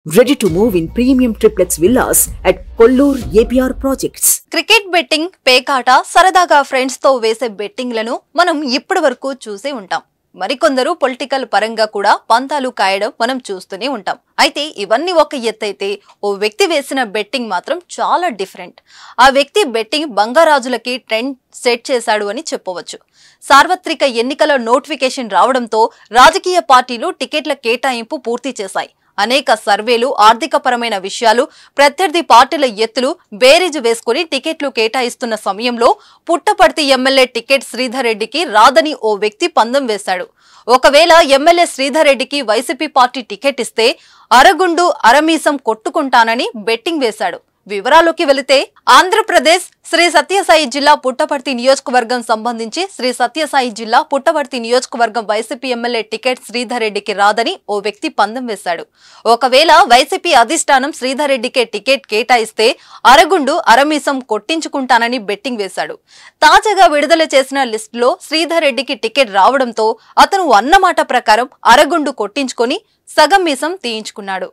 Ready to move in premium triplex villas at Kollur APR projects. Cricket betting, పేకాట, సరదాగా friends తో వేసే బెట్టింగ్లను మనం ఇప్పటివరకు చూసే ఉంటాం. మరికొందరు పొలిటికల్ పరంగా కూడా పంతాలు కాయడం మనం చూస్తూనే ఉంటాం. అయితే ఇవన్నీ ఒక ఎత్తైతే ఓ వ్యక్తి వేసిన బెట్టింగ్ మాత్రం చాలా డిఫరెంట్. ఆ వ్యక్తి బెట్టింగ్ బంగారాజులకి ట్రెండ్ సెట్ చేశాడు అని చెప్పవచ్చు. సార్వత్రిక ఎన్నికల నోటిఫికేషన్ రావడంతో రాజకీయ పార్టీలు టికెట్ల కేటాయింపు పూర్తి చేశాయి. అనేక సర్వేలు, ఆర్థికపరమైన విషయాలు, ప్రత్యర్థి పార్టీల ఎత్తులు బేరీజు వేసుకుని టికెట్లు కేటాయిస్తున్న సమయంలో పుట్టపర్తి ఎమ్మెల్యే టికెట్ శ్రీధర్ రెడ్డికి రాదని ఓ వ్యక్తి పందెం వేశాడు. ఒకవేళ ఎమ్మెల్యే శ్రీధర్ రెడ్డికి వైసీపీ పార్టీ టికెట్ ఇస్తే అరగుండు అరమీసం కొట్టుకుంటానని బెట్టింగ్ వేశాడు. వివరాల్లోకి వెళితే ఆంధ్రప్రదేశ్ శ్రీ సత్యసాయి జిల్లా పుట్టపర్తి నియోజకవర్గం సంబంధించి శ్రీ సత్యసాయి జిల్లా పుట్టపర్తి నియోజకవర్గం వైసీపీ ఎమ్మెల్యే టికెట్ శ్రీధర్ రెడ్డికి రాదని ఓ వ్యక్తి పందెం వేశాడు. ఒకవేళ వైసీపీ అధిష్టానం శ్రీధర్ రెడ్డికే టికెట్ కేటాయిస్తే అరగుండు అరమీసం కొట్టించుకుంటానని బెట్టింగ్ వేశాడు. తాజాగా విడుదల చేసిన లిస్టులో శ్రీధర్ రెడ్డికి టికెట్ రావడంతో అతను అన్నమాట ప్రకారం అరగుండు కొట్టించుకొని సగం మీసం తీయించుకున్నాడు.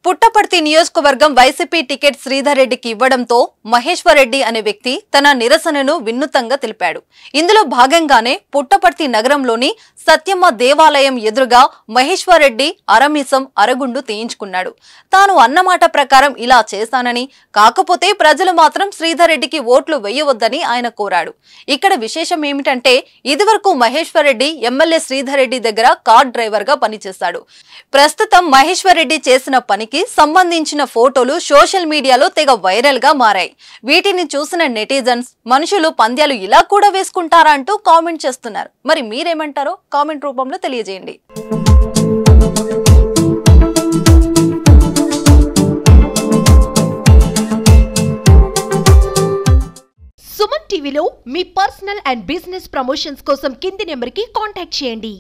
పుట్టపర్తి నియోజకవర్గం వైసీపీ టికెట్ శ్రీధర్ రెడ్డికి ఇవ్వడంతో మహేశ్వర్ రెడ్డి అనే వ్యక్తి తన నిరసనను వినూత్నంగా తెలిపాడు. ఇందులో భాగంగానే పుట్టపర్తి నగరంలోని సత్యమ్మ దేవాలయం ఎదురుగా మహేశ్వర్ రెడ్డి అరమీసం అరగుండు తీయించుకున్నాడు. తాను అన్నమాట ప్రకారం ఇలా చేశానని, కాకపోతే ప్రజలు మాత్రం శ్రీధర్ రెడ్డికి ఓట్లు వేయవద్దని ఆయన కోరాడు. ఇక్కడ విశేషం ఏమిటంటే ఇదివరకు మహేశ్వర్ రెడ్డి ఎమ్మెల్యే శ్రీధర్ రెడ్డి దగ్గర కార్ డ్రైవర్ గా పనిచేశాడు. ప్రస్తుతం మహేశ్వర్ రెడ్డి చేసిన పనికి సంబంధించిన ఫోటోలు సోషల్ మీడియాలో తెగ వైరల్ గా మారాయి. వీటిని చూసిన నెటిజన్స్ మనుషులు పంద్యాలు ఇలా కూడా వేసుకుంటారా అంటూ కామెంట్ చేస్తున్నారు. మరి మీరేమంటారో కామెంట్ రూపంలో తెలియజేయండి. సుమన్ టీవీలో మీ పర్సనల్ అండ్ బిజినెస్ ప్రమోషన్స్ కోసం కింది నెంబర్కి కాంటాక్ట్ చేయండి.